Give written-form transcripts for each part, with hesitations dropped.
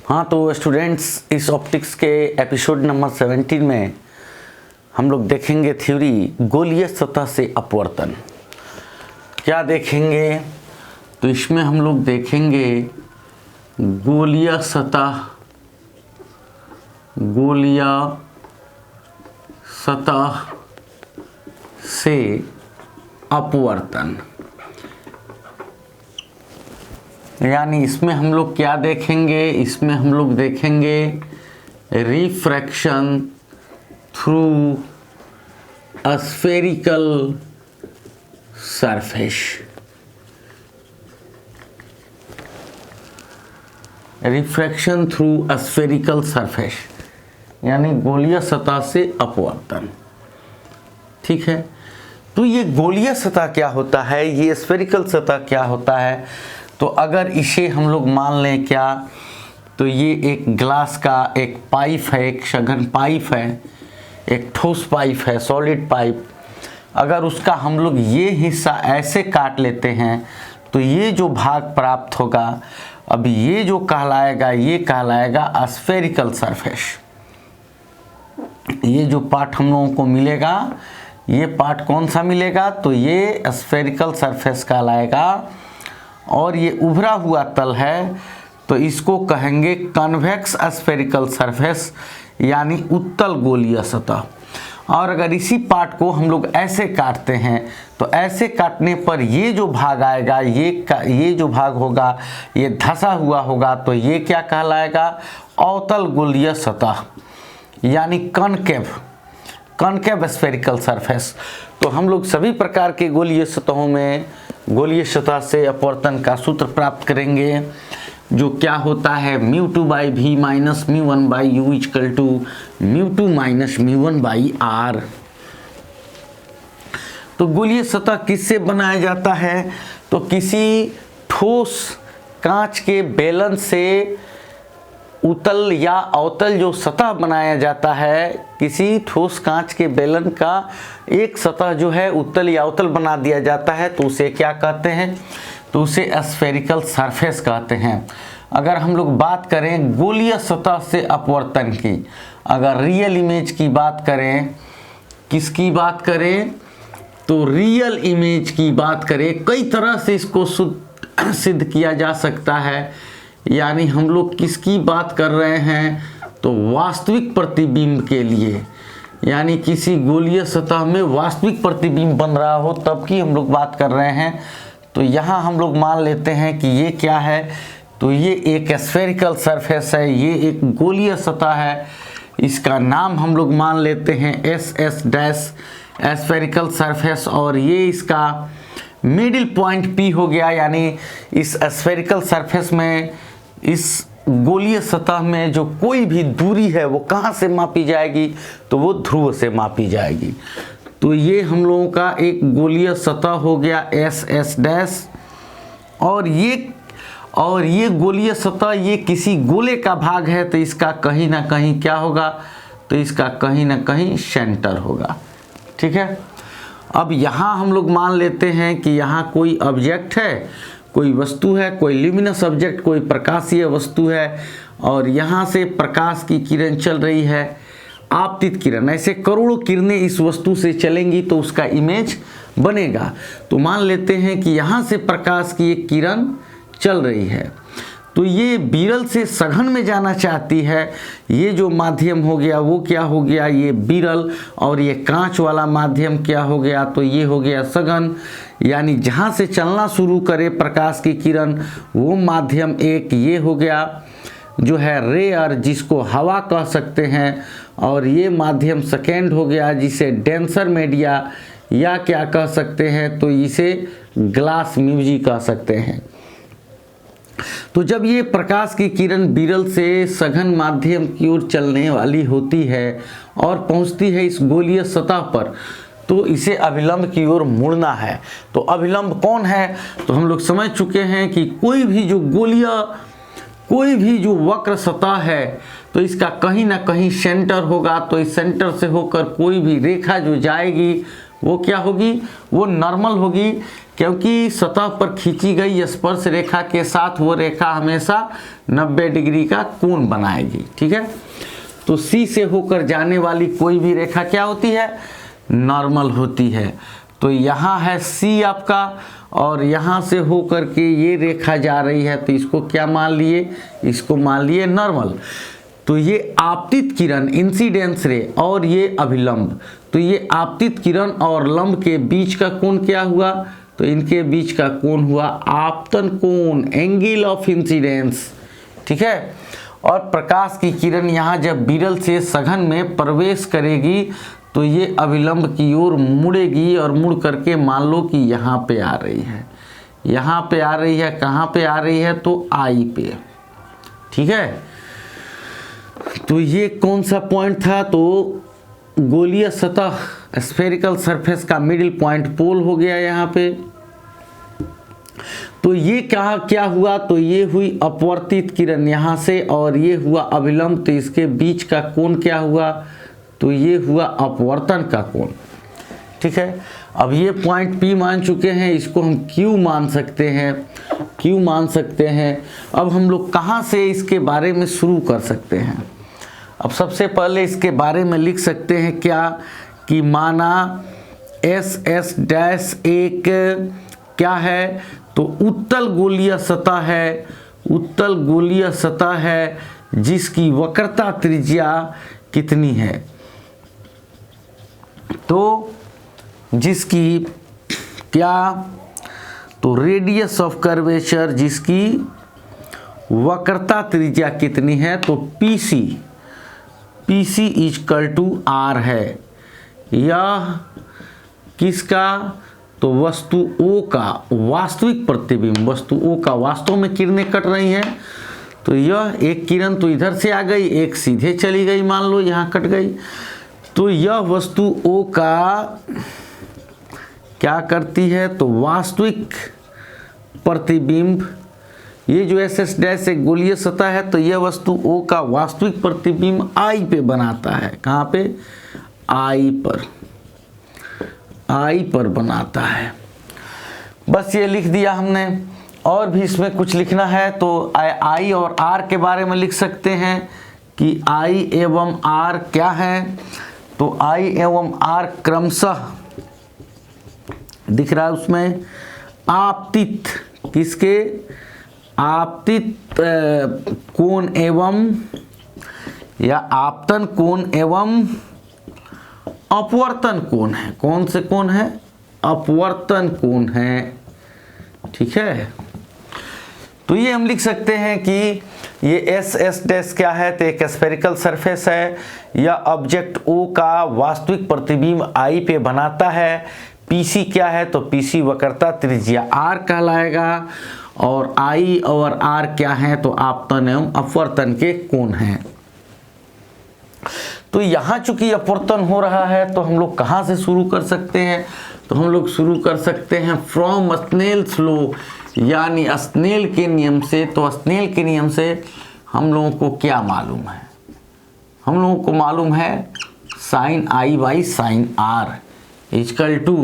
हाँ तो स्टूडेंट्स, इस ऑप्टिक्स के एपिसोड नंबर 17 में हम लोग देखेंगे थ्योरी गोलीय सतह से अपवर्तन। क्या देखेंगे? तो इसमें हम लोग देखेंगे गोलीय सतह से अपवर्तन। यानी इसमें हम लोग क्या देखेंगे? इसमें हम लोग देखेंगे refraction through a spherical surface. Refraction through a spherical surface यानी गोलीय सतह से अपवर्तन। ठीक है, तो ये गोलीय सतह क्या होता है, ये स्फेरिकल सतह क्या होता है? तो अगर इसे हम लोग मान लें क्या, तो ये एक ग्लास का एक पाइप है, एक सघन पाइप है, एक ठोस पाइप है, सॉलिड पाइप। अगर उसका हम लोग ये हिस्सा ऐसे काट लेते हैं तो ये जो भाग प्राप्त होगा, अब ये जो कहलाएगा, ये कहलाएगा स्फेरिकल सरफेस। ये जो पार्ट हम लोगों को मिलेगा, ये पार्ट कौन सा मिलेगा? तो ये स्फेरिकल सरफेस कहलाएगा। और ये उभरा हुआ तल है तो इसको कहेंगे कन्वेक्स स्फेरिकल सरफेस यानी उत्तल गोलीय सतह। और अगर इसी पार्ट को हम लोग ऐसे काटते हैं तो ऐसे काटने पर ये जो भाग आएगा, ये जो भाग होगा, ये धंसा हुआ होगा, तो ये क्या कहलाएगा? अवतल गोलीय सतह यानी कॉनकेव स्फेरिकल सरफेस। तो हम लोग सभी प्रकार के गोलीय सतहों में गोलीय सतह से अपवर्तन का सूत्र प्राप्त करेंगे, जो क्या होता है μ2/v minus μ1/u equal to μ2 minus μ1/r। तो गोलीय सतह किससे बनाया जाता है? तो किसी ठोस कांच के बेलन से उत्तल या अवतल जो सतह बनाया जाता है, किसी ठोस कांच के बेलन का एक सतह जो है उत्तल या अवतल बना दिया जाता है, तो उसे क्या कहते हैं? तो उसे स्फेरिकल सरफेस कहते हैं। अगर हम लोग बात करें गोलीय सतह से अपवर्तन की, अगर रियल इमेज की बात करें, किसकी बात करें? तो रियल इमेज की बात करें, कई तरह से इसको सिद्ध किया जा सकता है। यानी हम लोग किसकी बात कर रहे हैं? तो वास्तविक प्रतिबिंब के लिए, यानी किसी गोलीय सतह में वास्तविक प्रतिबिंब बन रहा हो तब की हम लोग बात कर रहे हैं। तो यहाँ हम लोग मान लेते हैं कि ये क्या है? तो ये एक स्फेरिकल सरफेस है, ये एक गोलीय सतह है। इसका नाम हम लोग मान लेते हैं SS डैश स्फेरिकल सरफेस, और ये इसका मिडिल पॉइंट P हो गया। यानी इस स्फेरिकल सरफेस में, इस गोलीय सतह में जो कोई भी दूरी है वो कहाँ से मापी जाएगी? तो वो ध्रुव से मापी जाएगी। तो ये हम लोगों का एक गोलीय सतह हो गया SS डैश। और ये गोलीय सतह ये किसी गोले का भाग है, तो इसका कहीं ना कहीं क्या होगा? तो इसका कहीं ना कहीं सेंटर होगा। ठीक है, अब यहाँ हम लोग मान लेते हैं कि यहाँ कोई ऑब्जेक्ट है, कोई वस्तु है, कोई ल्यूमिनस ऑब्जेक्ट, कोई प्रकाशीय वस्तु है, और यहाँ से प्रकाश की किरण चल रही है, आपतित किरण। ऐसे करोड़ों किरणें इस वस्तु से चलेंगी तो उसका इमेज बनेगा। तो मान लेते हैं कि यहाँ से प्रकाश की एक किरण चल रही है, तो ये विरल से सघन में जाना चाहती है। ये जो माध्यम हो गया वो क्या हो गया? ये विरल। और ये कांच वाला माध्यम क्या हो गया? तो ये हो गया सघन। यानी जहाँ से चलना शुरू करे प्रकाश की किरण, वो माध्यम एक ये हो गया जो है रेयर, जिसको हवा कह सकते हैं। और ये माध्यम सेकेंड हो गया जिसे डेंसर मीडिया या क्या कह सकते हैं? तो इसे ग्लास म्यूजी कह सकते हैं। तो जब ये प्रकाश की किरण विरल से सघन माध्यम की ओर चलने वाली होती है और पहुंचती है इस गोलीय सतह पर, तो इसे अभिलंब की ओर मुड़ना है। तो अभिलंब कौन है? तो हम लोग समझ चुके हैं कि कोई भी जो वक्र सतह है तो इसका कहीं ना कहीं सेंटर होगा। तो इस सेंटर से होकर कोई भी रेखा जो जाएगी वो क्या होगी, वो नॉर्मल होगी, क्योंकि सतह पर खींची गई स्पर्श रेखा के साथ वो रेखा हमेशा 90 डिग्री का कोण बनाएगी। ठीक है, तो सी से होकर जाने वाली कोई भी रेखा क्या होती है, नॉर्मल होती है। तो यहाँ है सी आपका, और यहाँ से होकर के ये रेखा जा रही है, तो इसको क्या मान लिए, इसको मान लिए नॉर्मल। तो ये आपतित किरण इंसिडेंस रे और ये अभिलंब, तो ये आपतित किरण और लंब के बीच का कोण क्या हुआ, तो इनके बीच का कोण हुआ आपतन कोण, एंगल ऑफ इंसिडेंस। ठीक है, और प्रकाश की किरण यहाँ जब विरल से सघन में प्रवेश करेगी तो ये अभिलंब की ओर मुड़ेगी, और मुड़ करके मान लो कि यहाँ पे आ रही है, यहाँ पे आ रही है, कहाँ पे आ रही है, तो आई पे। ठीक है, तो ये कौन सा पॉइंट था, तो गोलीय सतह स्फेरिकल सरफेस का मिडिल पॉइंट पोल हो गया यहाँ पे। तो ये क्या हुआ, तो ये हुई अपवर्तित किरण यहाँ से, और ये हुआ अभिलंब, तो इसके बीच का कोण क्या हुआ, तो ये हुआ अपवर्तन का कोण। ठीक है, अब ये पॉइंट P मान चुके हैं, इसको हम Q मान सकते हैं, Q मान सकते हैं। अब हम लोग कहाँ से इसके बारे में शुरू कर सकते हैं। अब सबसे पहले इसके बारे में लिख सकते हैं क्या, कि माना SS डैश एक क्या है, तो उत्तल गोलीय सतह है, उत्तल गोलीय सतह है जिसकी वक्रता त्रिज्या कितनी है, तो जिसकी क्या, तो रेडियस ऑफ कर्वेचर, जिसकी वक्रता त्रिज्या कितनी है, तो PC इक्वल टू R है। यह किसका, तो वस्तु O का वास्तविक प्रतिबिंब, वस्तु O का वास्तव में किरणें कट रही हैं, तो यह एक किरण तो इधर से आ गई, एक सीधे चली गई, मान लो यहाँ कट गई, तो यह वस्तु O का क्या करती है, तो वास्तविक प्रतिबिंब, ये जो SS डैश एक गोलीय सतह है, तो यह वस्तु O का वास्तविक प्रतिबिंब I पे बनाता है। कहाँ पे, I पर बनाता है। बस ये लिख दिया हमने। और भी इसमें कुछ लिखना है तो I और R के बारे में लिख सकते हैं कि I एवं R क्या है, तो I एवं R क्रमशः दिख रहा है उसमें आपतित, किसके, आपतित कोण एवं या आपतन कोण एवं अपवर्तन कोण है। कौन से कोण है, अपवर्तन कोण है। ठीक है, तो ये हम लिख सकते हैं कि ये SS डैश क्या है, तो एक स्फेरिकल सरफेस है, या ऑब्जेक्ट O का वास्तविक प्रतिबिंब I पे बनाता है। PC क्या है, तो PC वक्रता त्रिज्या R कहलाएगा, और I और R क्या है, तो आपतन एवं अपवर्तन के कोण हैं। तो यहाँ चूंकि अपवर्तन हो रहा है, तो हम लोग कहाँ से शुरू कर सकते हैं, तो हम लोग शुरू कर सकते हैं फ्रॉम स्नेल्स लॉ, यानी स्नेल के नियम से। तो स्नेल के नियम से हम लोगों को क्या मालूम है, हम लोगों को मालूम है sine I by sine R equal to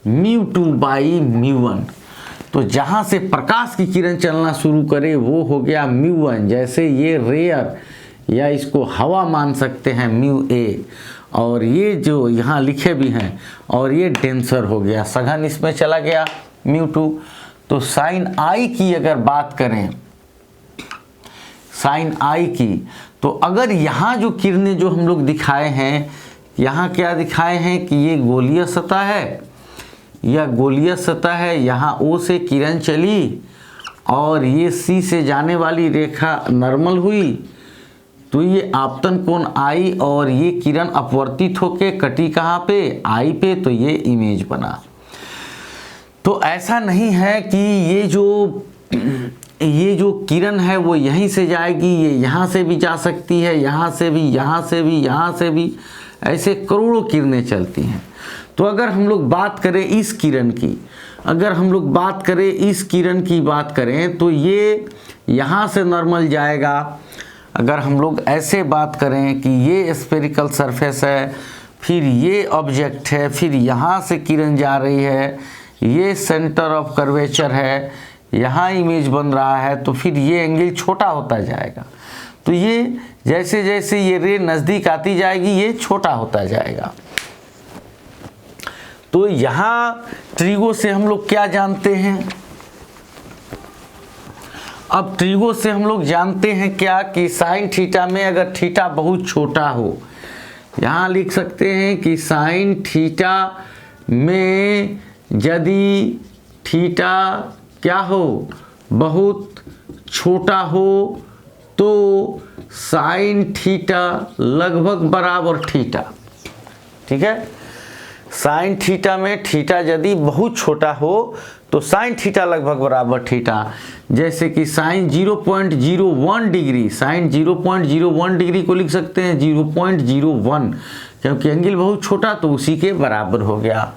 μ2 by μ1। तो जहाँ से प्रकाश की किरण चलना शुरू करे वो हो गया μ1, जैसे ये रेयर या इसको हवा मान सकते हैं μA, और ये जो यहाँ लिखे भी हैं, और ये डेंसर हो गया, सघन इसमें चला गया μ2। तो साइन I की अगर बात करें, साइन I की, तो अगर यहाँ जो किरणें जो हम लोग दिखाए हैं, यहाँ क्या दिखाए हैं कि ये गोलीय सतह है, यह गोलीय सतह है, यहाँ O से किरण चली और ये C से जाने वाली रेखा नॉर्मल हुई, तो ये आपतन कोण I, और ये किरण अपवर्तित होके कटी कहाँ पे, I पे, तो ये इमेज बना। तो ऐसा नहीं है कि ये जो किरण है वो यहीं से जाएगी, ये यहाँ से भी जा सकती है, यहाँ से भी, यहाँ से भी, यहाँ से भी, ऐसे करोड़ों किरणें चलती हैं। तो अगर हम लोग बात करें इस किरण की, अगर हम लोग बात करें इस किरण की बात करें, तो ये यहाँ से नॉर्मल जाएगा। अगर हम लोग ऐसे बात करें कि ये स्फेरिकल सरफेस है, फिर ये ऑब्जेक्ट है, फिर यहाँ से किरण जा रही है, ये सेंटर ऑफ कर्वेचर है, यहाँ इमेज बन रहा है, तो फिर ये एंगल छोटा होता जाएगा। तो ये जैसे जैसे ये रे नज़दीक आती जाएगी ये छोटा होता जाएगा। तो यहाँ ट्रिगो से हम लोग क्या जानते हैं? अब ट्रिगो से हम लोग जानते हैं क्या कि साइन थीटा में अगर थीटा बहुत छोटा हो, यहाँ लिख सकते हैं कि साइन थीटा में यदि थीटा क्या हो, बहुत छोटा हो, तो साइन थीटा लगभग बराबर थीटा। ठीक है, साइन थीटा में थीटा यदि बहुत छोटा हो तो साइन थीटा लगभग बराबर थीटा। जैसे कि साइन 0.01 डिग्री, साइन 0.01 डिग्री को लिख सकते हैं 0.01, क्योंकि एंगल बहुत छोटा तो उसी के बराबर हो गया।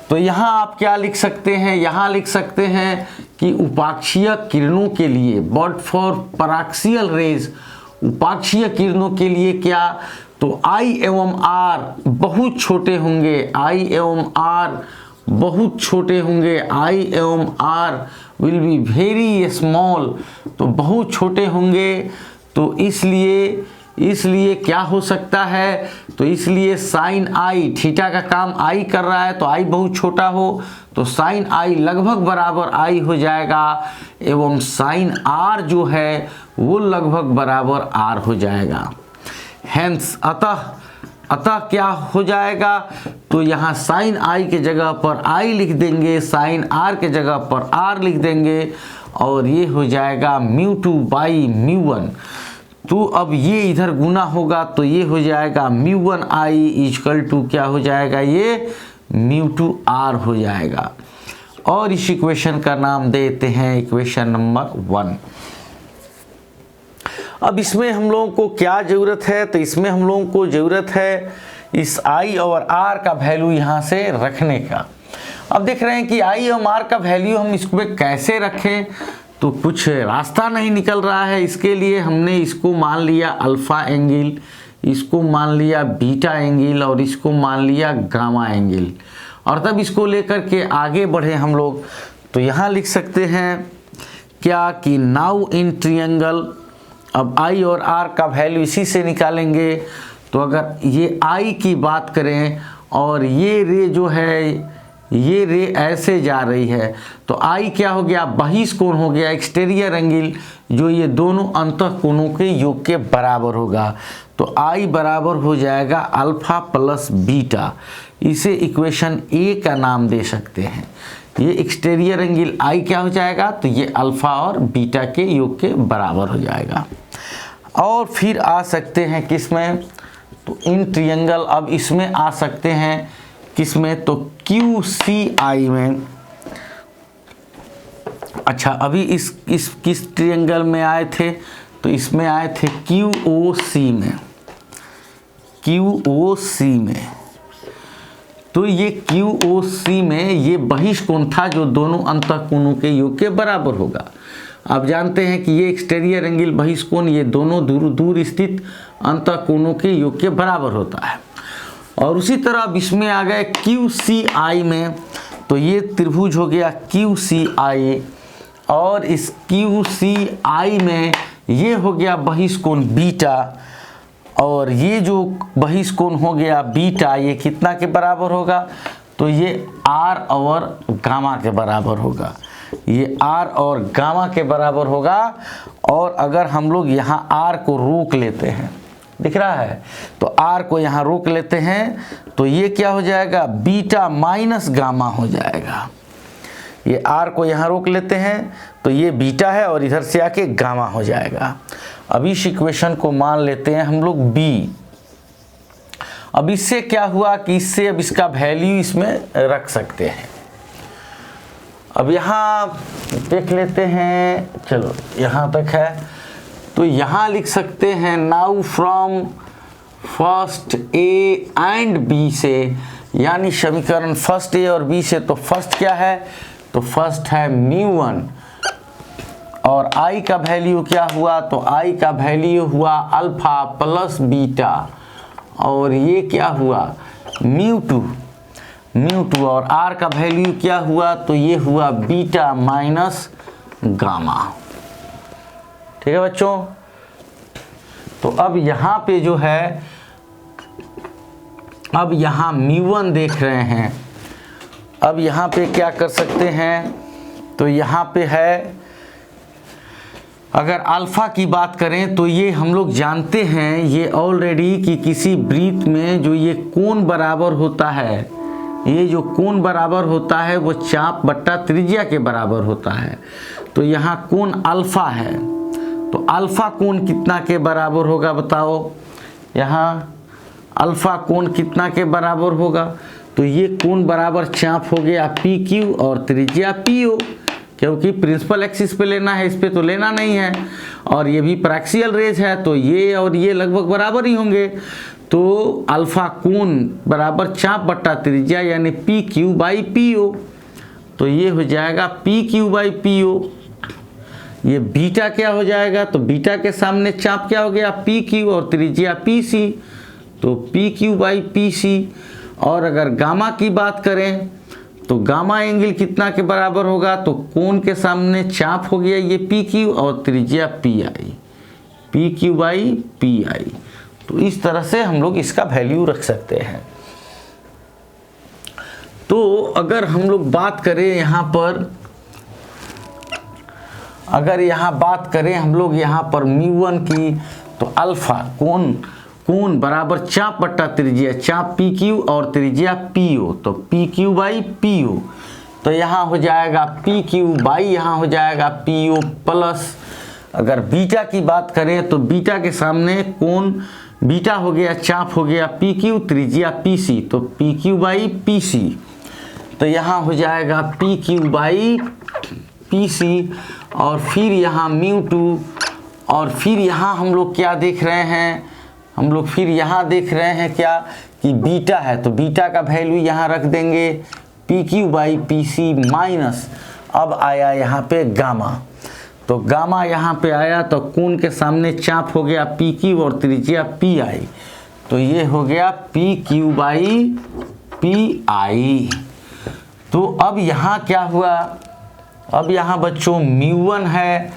तो यहाँ आप क्या लिख सकते हैं? यहाँ लिख सकते हैं कि उपाक्षीय किरणों के लिए, बट फॉर पराक्सियल रेज, उपाक्षीय किरणों के लिए क्या, तो I एवं R बहुत छोटे होंगे, I एवं R बहुत छोटे होंगे, I एवं R will be very small, तो बहुत छोटे होंगे। तो इसलिए क्या हो सकता है, तो इसलिए साइन I, थीटा का काम I कर रहा है तो I बहुत छोटा हो तो साइन I लगभग बराबर I हो जाएगा, एवं साइन R जो है वो लगभग बराबर R हो जाएगा। हेंस अतः क्या हो जाएगा, तो यहाँ साइन I के जगह पर I लिख देंगे, साइन R के जगह पर R लिख देंगे, और ये हो जाएगा μ2 बाई μ1। तो अब ये इधर गुना होगा तो ये हो जाएगा μ1I इक्वल टू क्या हो जाएगा, ये μ2R हो जाएगा। और इस इक्वेशन का नाम देते हैं इक्वेशन नंबर 1। अब इसमें हम लोगों को क्या ज़रूरत है, तो इसमें हम लोगों को ज़रूरत है इस I और R का वैल्यू यहाँ से रखने का। अब देख रहे हैं कि I और R का वैल्यू हम इसमें कैसे रखें, तो कुछ रास्ता नहीं निकल रहा है। इसके लिए हमने इसको मान लिया अल्फ़ा एंगल, इसको मान लिया बीटा एंगल और इसको मान लिया गामा एंगल, और तब इसको लेकर के आगे बढ़े हम लोग। तो यहाँ लिख सकते हैं क्या कि नाउ इन ट्रिएंगल, अब I और R का वैल्यू इसी से निकालेंगे। तो अगर ये I की बात करें और ये रे जो है, ये रे ऐसे जा रही है, तो I क्या हो गया, बहिष्कोण हो गया, एक्सटीरियर एंगल, जो ये दोनों अंतः कोणों के योग के बराबर होगा। तो I बराबर हो जाएगा अल्फा प्लस बीटा। इसे इक्वेशन A का नाम दे सकते हैं। ये एक्सटीरियर एंगल I क्या हो जाएगा, तो ये अल्फा और बीटा के योग के बराबर हो जाएगा। और फिर आ सकते हैं किसमें, तो इन ट्रिएंगल, अब इसमें आ सकते हैं किसमें, तो QCI में। अच्छा, अभी इस किस ट्रिएंगल में आए थे, तो इसमें आए थे QOC में, QOC में। तो ये QOC में ये बहिष्कोण था जो दोनों अंतः कोणों के योग के बराबर होगा। आप जानते हैं कि ये एक्सटीरियर एंगल बहिष्कोण ये दोनों दूर स्थित अंतः कोणों के योग के बराबर होता है। और उसी तरह अब इसमें आ गए QCI में, तो ये त्रिभुज हो गया QCI, और इस QCI में ये हो गया बहिष्कोण बीटा, और ये जो बहिष्कोण हो गया बीटा ये कितना के बराबर होगा, तो ये R और गामा के बराबर होगा, ये R और गामा के बराबर होगा। और अगर हम लोग यहाँ R को रोक लेते हैं, दिख रहा है, तो R को यहाँ रोक लेते हैं, तो ये क्या हो जाएगा, बीटा माइनस गामा हो जाएगा। ये R को यहाँ रोक लेते हैं तो ये बीटा है और इधर से आके गामा हो जाएगा। अब इस इक्वेशन को मान लेते हैं हम लोग B। अब इससे क्या हुआ कि इससे अब इसका वैल्यू इसमें रख सकते हैं। अब यहाँ देख लेते हैं, चलो यहाँ तक है, तो यहाँ लिख सकते हैं now from first A and B से, यानी समीकरण फर्स्ट ए और बी से। तो फर्स्ट क्या है, तो फर्स्ट है μ1, और I का वैल्यू क्या हुआ, तो I का वैल्यू हुआ अल्फा प्लस बीटा, और ये क्या हुआ म्यू टू और आर का वैल्यू क्या हुआ, तो ये हुआ बीटा माइनस गामा। ठीक है बच्चों। तो अब यहाँ पे जो है, अब यहाँ μ1 देख रहे हैं, अब यहाँ पे क्या कर सकते हैं, तो यहाँ पे है, अगर अल्फ़ा की बात करें तो ये हम लोग जानते हैं ये ऑलरेडी कि किसी वृत्त में जो ये कोण बराबर होता है, ये जो कोण बराबर होता है वो चाप बट्टा त्रिज्या के बराबर होता है। तो यहाँ कोण अल्फ़ा है, तो अल्फ़ा कोण कितना के बराबर होगा बताओ, यहाँ अल्फ़ा कोण कितना के बराबर होगा, तो ये कोण बराबर चाप हो गया पी क्यू और त्रिज्या पी ओ, क्योंकि प्रिंसिपल एक्सिस पे लेना है, इस पे तो लेना नहीं है, और ये भी पैरेक्सियल रेज है तो ये और ये लगभग बराबर ही होंगे। तो अल्फ़ा कोण बराबर चाप बट्टा त्रिज्या यानी P Q by P O, तो ये हो जाएगा P Q by P O. ये बीटा क्या हो जाएगा, तो बीटा के सामने चाप क्या हो गया पी क्यू और त्रिज्या पी सी, तो P Q by P C. और अगर गामा की बात करें तो गामा एंगल कितना के बराबर होगा, तो कोण के सामने चाप हो गया ये पी क्यू और त्रिज्या P I, P Q by P आई। तो इस तरह से हम लोग इसका वैल्यू रख सकते हैं। तो अगर हम लोग बात करें यहाँ पर, अगर यहाँ बात करें हम लोग यहाँ पर μ1 की, तो अल्फ़ा कोण बराबर चाप बट्टा त्रिज्या, चाप पी क्यू और त्रिज्या पी ओ, तो P Q by P O, तो यहाँ हो जाएगा पी क्यू बाई यहाँ हो जाएगा पी ओ प्लस। अगर बीटा की बात करें तो बीटा के सामने कोण बीटा हो गया चाप हो गया पी क्यू त्रिज्या पी सी, तो P Q by P C, तो यहाँ हो जाएगा P Q by P C. और फिर यहाँ μ2, और फिर यहाँ हम लोग क्या देख रहे हैं, हम लोग फिर यहाँ देख रहे हैं क्या कि बीटा है, तो बीटा का वैल्यू यहाँ रख देंगे P Q by P C minus, अब आया यहाँ पे गामा, तो गामा यहाँ पे आया तो कोण के सामने चाप हो गया पी क्यू और त्रिज्या पी आई, तो ये हो गया पी क्यू बाई पी आई। तो अब यहाँ क्या हुआ, अब यहाँ बच्चों μ1 है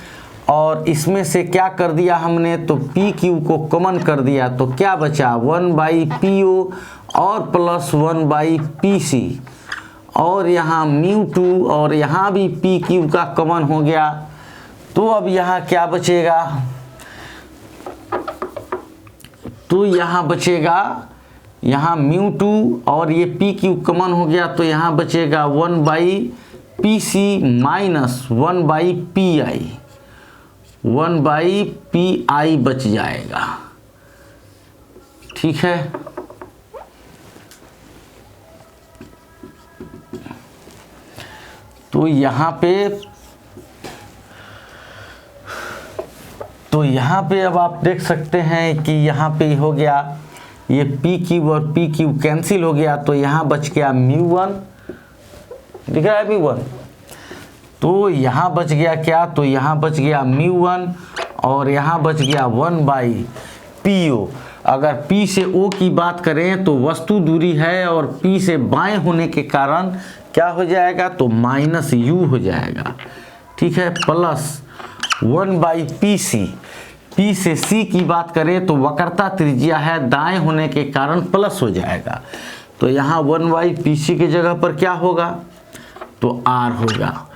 और इसमें से क्या कर दिया हमने, तो पी क्यू को कॉमन कर दिया, तो क्या बचा 1 बाई पी ओ और प्लस 1 बाई पी सी, और यहाँ μ2 और यहाँ भी पी क्यू का कॉमन हो गया। तो अब यहाँ क्या बचेगा, तो यहाँ बचेगा यहाँ μ2 और ये पी क्यू कॉमन हो गया, तो यहाँ बचेगा 1 by P C minus 1 by P I, 1 by P I बच जाएगा। ठीक है, तो यहाँ पे अब आप देख सकते हैं कि यहाँ पे हो गया ये पी क्यू और पी क्यू कैंसिल हो गया, तो यहाँ बच गया μ1, दिख रहा है μ1, तो यहाँ बच गया क्या, तो यहाँ बच गया μ1 और यहाँ बच गया 1 बाई पी ओ। अगर P से O की बात करें तो वस्तु दूरी है और P से बाएं होने के कारण क्या हो जाएगा, तो माइनस U हो जाएगा। ठीक है, plus 1 by P C, P से C की बात करें तो वक्रता त्रिज्या है, दाएं होने के कारण प्लस हो जाएगा, तो यहाँ 1 बाई पी सी की जगह पर क्या होगा, तो R होगा।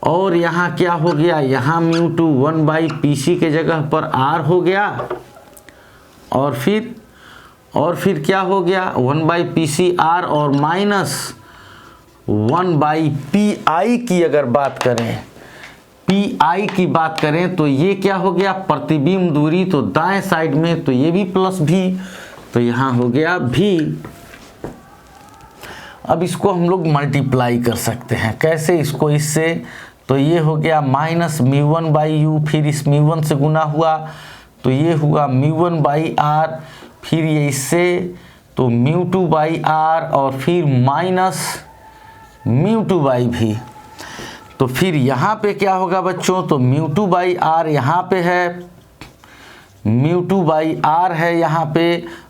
और यहाँ क्या हो गया, यहाँ μ2 1 बाई पी सी के जगह पर R हो गया, और फिर क्या हो गया 1 बाई पी सी आर और माइनस 1 बाई पी आई की अगर बात करें, पी आई की बात करें तो ये क्या हो गया प्रतिबिंब दूरी, तो दाएं साइड में तो ये भी प्लस भी, तो यहाँ हो गया भी। अब इसको हम लोग मल्टीप्लाई कर सकते हैं, कैसे, इसको इससे, तो ये हो गया माइनस μ1 बाई यू, फिर इस μ1 से गुना हुआ तो ये हुआ μ1 बाई आर, फिर ये इससे तो μ2 बाई आर और फिर माइनस μ2 बाई भी। तो फिर यहाँ पे क्या होगा बच्चों, तो μ2 बाई आर यहाँ पे है, म्यू टू बाई आर है यहाँ पे।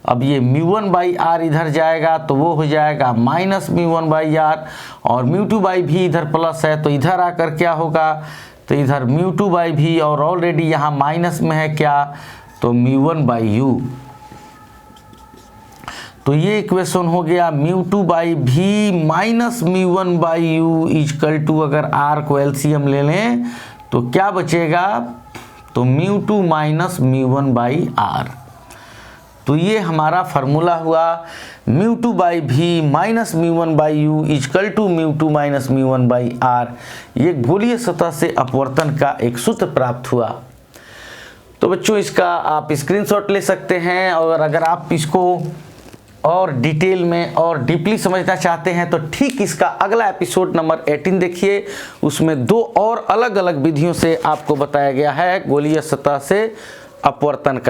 अब ये म्यू वन बाई आर इधर जाएगा तो वो हो जाएगा minus mu one by R, और म्यू टू बाई भी इधर प्लस है तो इधर आकर क्या होगा, तो इधर म्यू टू बाई भी, और ऑलरेडी यहाँ माइनस में है क्या, तो म्यू वन बाई यू। तो ये इक्वेशन हो गया mu two by V minus mu one by U equal to, अगर आर को एलसीएम ले लें तो क्या बचेगा, तो mu two minus mu one by R. तो ये हमारा फार्मूला हुआ mu two by V minus mu one by U equal to mu two minus mu one by R. ये गोलीय सतह से अपवर्तन का एक सूत्र प्राप्त हुआ। तो बच्चों इसका आप स्क्रीनशॉट ले सकते हैं, और अगर आप इसको और डिटेल में और डीपली समझना चाहते हैं तो ठीक इसका अगला एपिसोड नंबर 18 देखिए, उसमें 2 और अलग अलग विधियों से आपको बताया गया है गोलीय सतह से अपवर्तन का।